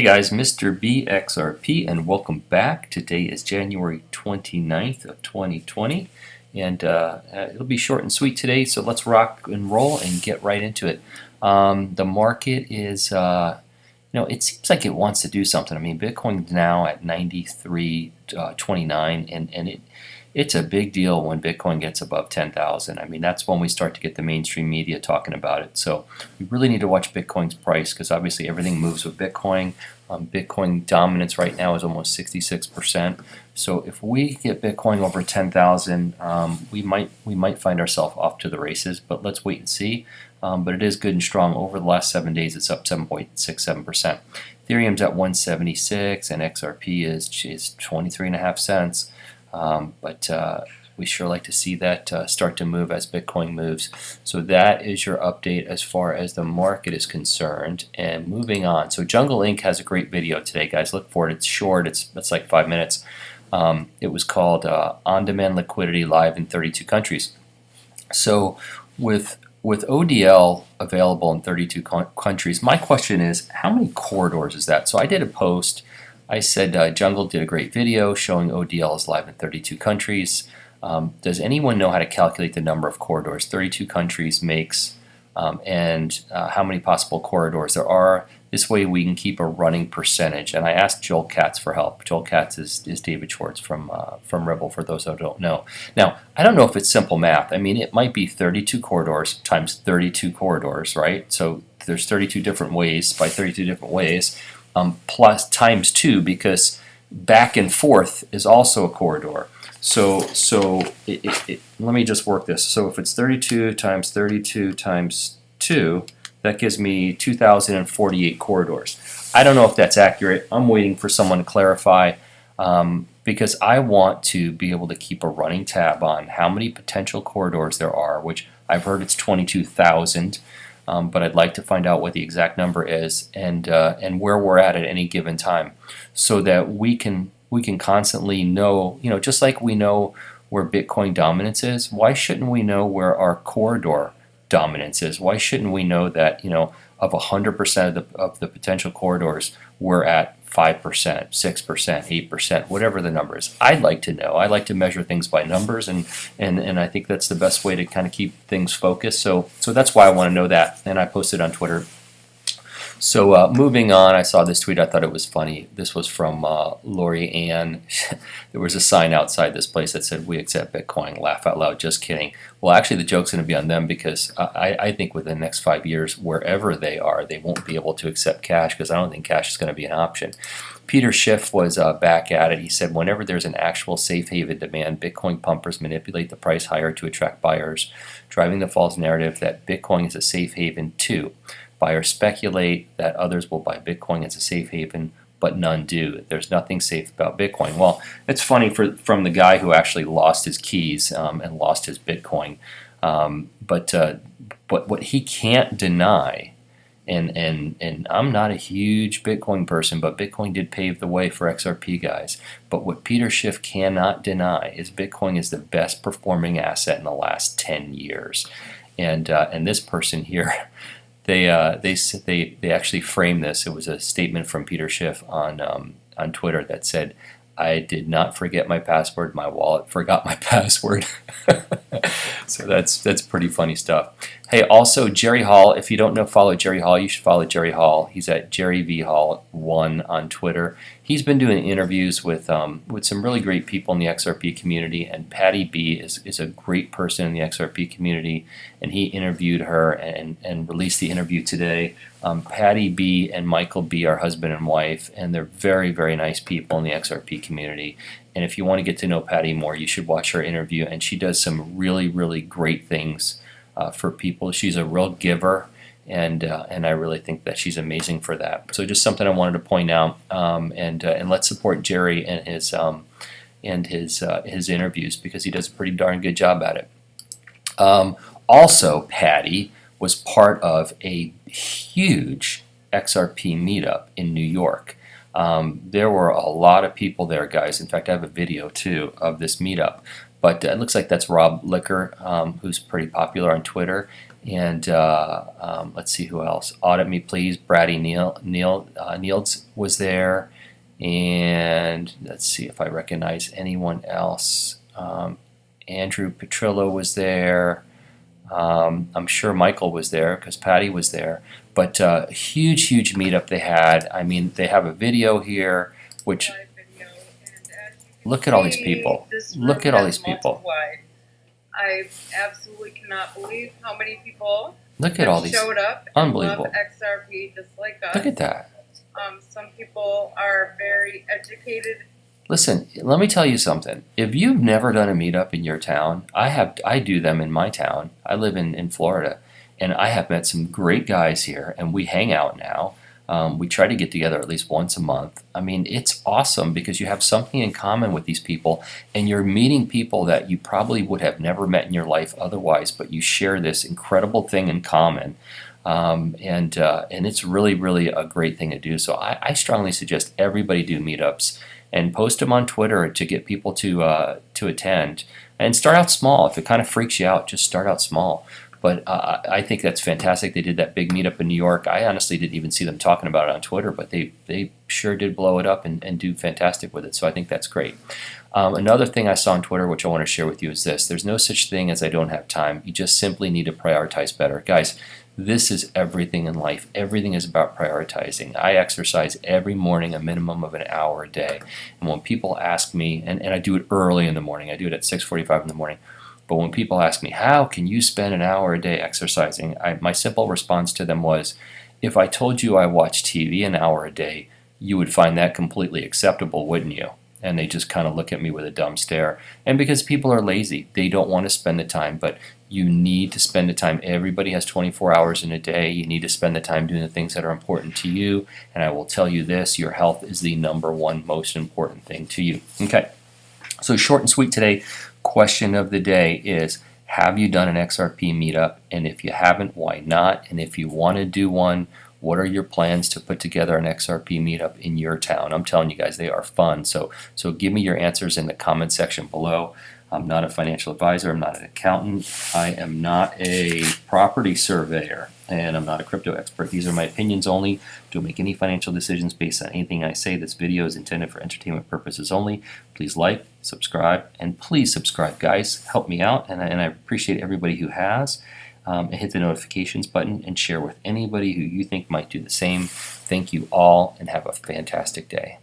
Hey guys, Mr. BXRP, and welcome back. Today is January 29th of 2020, and it'll be short and sweet today, so let's rock and roll and get right into it. The market is, it seems like it wants to do something. I mean, Bitcoin's now at 93.29, and it's a big deal when Bitcoin gets above 10,000. I mean, that's when we start to get the mainstream media talking about it. So we really need to watch Bitcoin's price because obviously everything moves with Bitcoin. Bitcoin dominance right now is almost 66%. So if we get Bitcoin over 10,000, we might find ourselves off to the races. But let's wait and see. But it is good and strong. Over the last 7 days, it's up 7.67%. Ethereum's at 176, and XRP is 23.5 cents. But we sure like to see that start to move as Bitcoin moves. So that is your update as far as the market is concerned. And moving on. So Jungle Inc. has a great video today, guys. Look for it. It's short. It's like 5 minutes. It was called On-Demand Liquidity Live in 32 Countries. So with ODL available in 32 countries, my question is, how many corridors is that? So I did a post. I said Jungle did a great video showing ODL is live in 32 countries. Does anyone know how to calculate the number of corridors 32 countries makes and how many possible corridors there are? This way we can keep a running percentage. And I asked Joel Katz for help. Joel Katz is David Schwartz from Ripple, for those who don't know. Now, I don't know if it's simple math. I mean, it might be 32 corridors times 32 corridors, right? So there's 32 different ways by 32 different ways. Plus times 2, because back and forth is also a corridor. So let me just work this. So if it's 32 times 32 times 2, that gives me 2,048 corridors. I don't know if that's accurate. I'm waiting for someone to clarify because I want to be able to keep a running tab on how many potential corridors there are, which I've heard it's 22,000. But I'd like to find out what the exact number is and where we're at any given time, so that we can constantly know, just like we know where Bitcoin dominance is. Why shouldn't we know where our corridor dominance is? Why shouldn't we know that of 100% of the potential corridors, we're at 5%, 6%, 8%, whatever the number is? I'd like to know. I like to measure things by numbers, and I think that's the best way to kind of keep things focused. So that's why I want to know that, and I posted on Twitter. So moving on, I saw this tweet. I thought it was funny. This was from Lori Ann. There was a sign outside this place that said, "We accept Bitcoin." Laugh out loud. Just kidding. Well, actually, the joke's going to be on them, because I think within the next 5 years, wherever they are, they won't be able to accept cash, because I don't think cash is going to be an option. Peter Schiff was back at it. He said, whenever there's an actual safe haven demand, Bitcoin pumpers manipulate the price higher to attract buyers, driving the false narrative that Bitcoin is a safe haven too. Buyers speculate that others will buy Bitcoin as a safe haven, but none do. There's nothing safe about Bitcoin. Well, it's funny from the guy who actually lost his keys and lost his Bitcoin. But what he can't deny, and I'm not a huge Bitcoin person, but Bitcoin did pave the way for XRP guys. But what Peter Schiff cannot deny is Bitcoin is the best performing asset in the last 10 years. And this person here, they actually framed this. It was a statement from Peter Schiff on Twitter that said, "I did not forget my password. My wallet forgot my password." So that's pretty funny stuff. Hey, also Jerry Hall. If you don't follow Jerry Hall, you should follow Jerry Hall. He's at Jerry V Hall 1 on Twitter. He's been doing interviews with some really great people in the XRP community, and Patty B is a great person in the XRP community, and he interviewed her and released the interview today. Patty B and Michael B are husband and wife, and they're very, very nice people in the XRP community. And if you want to get to know Patty more, you should watch her interview, and she does some really, really great things for people. She's a real giver, and I really think that she's amazing for that. So just something I wanted to point out, and let's support Jerry and his interviews, because he does a pretty darn good job at it. Also, Patty was part of a huge XRP meetup in New York. There were a lot of people there, guys. In fact, I have a video too of this meetup. But it looks like that's Rob Licker, who's pretty popular on Twitter. And let's see who else. Audit Me Please. Brady Niels was there. And let's see if I recognize anyone else. Andrew Petrillo was there. I'm sure Michael was there because Patty was there. But huge meetup they had. I mean, they have a video here, which look at all these people. Look at all these people. I absolutely cannot believe how many people look at all these showed up. Unbelievable. Love XRP just like us. Look at that. Some people are very educated. Listen, let me tell you something. If you've never done a meetup in your town, I do them in my town. I live in Florida, and I have met some great guys here, and we hang out now. We try to get together at least once a month. I mean, it's awesome because you have something in common with these people, and you're meeting people that you probably would have never met in your life otherwise, but you share this incredible thing in common. And it's really a great thing to do. So I strongly suggest everybody do meetups and post them on Twitter to get people to attend. And start out small. If it kind of freaks you out, just start out small. But I think that's fantastic. They did that big meetup in New York. I honestly didn't even see them talking about it on Twitter, but they sure did blow it up and do fantastic with it. So I think that's great. Another thing I saw on Twitter, which I want to share with you, is this. There's no such thing as I don't have time. You just simply need to prioritize better. Guys, this is everything in life. Everything is about prioritizing. I exercise every morning a minimum of an hour a day. And when people ask me, and I do it early in the morning. I do it at 6:45 in the morning. But when people ask me, how can you spend an hour a day exercising? My simple response to them was, if I told you I watch TV an hour a day, you would find that completely acceptable, wouldn't you? And they just kind of look at me with a dumb stare. And because people are lazy, they don't want to spend the time, but you need to spend the time. Everybody has 24 hours in a day. You need to spend the time doing the things that are important to you. And I will tell you this, your health is the #1 most important thing to you. Okay, so short and sweet today. Question of the day is, have you done an XRP meetup? And if you haven't, why not? And if you want to do one, what are your plans to put together an XRP meetup in your town? I'm telling you guys, they are fun. So give me your answers in the comment section below. I'm not a financial advisor. I'm not an accountant. I am not a property surveyor. And I'm not a crypto expert. These are my opinions only. Don't make any financial decisions based on anything I say. This video is intended for entertainment purposes only. Please like, subscribe, and please subscribe, guys. Help me out, and I appreciate everybody who has. And hit the notifications button and share with anybody who you think might do the same. Thank you all, and have a fantastic day.